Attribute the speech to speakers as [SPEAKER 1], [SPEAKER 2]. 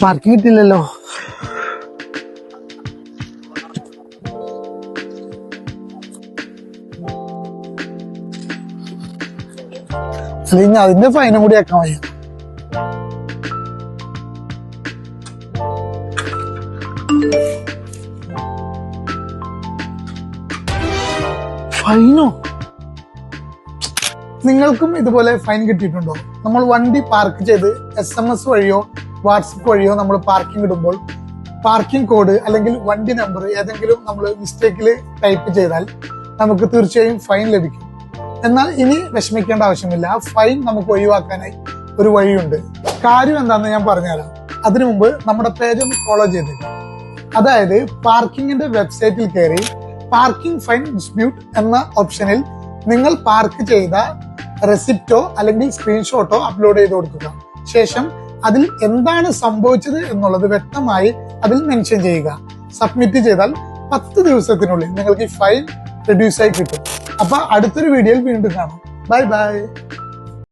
[SPEAKER 1] Parking കിട്ടില്ലല്ലോ. അല്ലെങ്കിൽ അതിന്റെ ഫൈനും കൂടി ആക്കാൻ വയ്യ. ഫൈനോ? നിങ്ങൾക്കും ഇതുപോലെ ഫൈൻ കിട്ടിയിട്ടുണ്ടോ? നമ്മൾ വണ്ടി പാർക്ക് ചെയ്ത് SMS വഴിയോ വാട്സപ്പ് വഴിയോ നമ്മൾ പാർക്കിംഗ് ഇടുമ്പോൾ പാർക്കിംഗ് കോഡ് അല്ലെങ്കിൽ വണ്ടി നമ്പർ ഏതെങ്കിലും നമ്മൾ മിസ്റ്റേക്കിൽ ടൈപ്പ് ചെയ്താൽ നമുക്ക് തീർച്ചയായും ഫൈൻ ലഭിക്കും. എന്നാൽ ഇനി വിഷമിക്കേണ്ട ആവശ്യമില്ല. ആ ഫൈൻ നമുക്ക് ഒഴിവാക്കാനായി ഒരു വഴിയുണ്ട്. കാര്യം എന്താണെന്ന് ഞാൻ പറഞ്ഞുതരാം. അതിനു മുമ്പ് നമ്മുടെ പേജ് ഒന്ന് ഫോളോ ചെയ്തേക്കാം. അതായത് പാർക്കിങ്ങിന്റെ വെബ്സൈറ്റിൽ കയറി പാർക്കിംഗ് ഫൈൻ ഡിസ്പ്യൂട്ട് എന്ന ഓപ്ഷനിൽ നിങ്ങൾ പാർക്ക് ചെയ്ത റെസിപ്റ്റോ അല്ലെങ്കിൽ സ്ക്രീൻഷോട്ടോ അപ്ലോഡ് ചെയ്ത് കൊടുക്കുക. ശേഷം അതിൽ എന്താണ് സംഭവിച്ചത് എന്നുള്ളത് വ്യക്തമായി അതിൽ മെൻഷൻ ചെയ്യുക. സബ്മിറ്റ് ചെയ്താൽ 10 ദിവസത്തിനുള്ളിൽ നിങ്ങൾക്ക് ഈ ഫൈൻ റെഡ്യൂസ് ആയി കിട്ടും. അപ്പൊ അടുത്തൊരു വീഡിയോയിൽ വീണ്ടും കാണാം. Bye bye.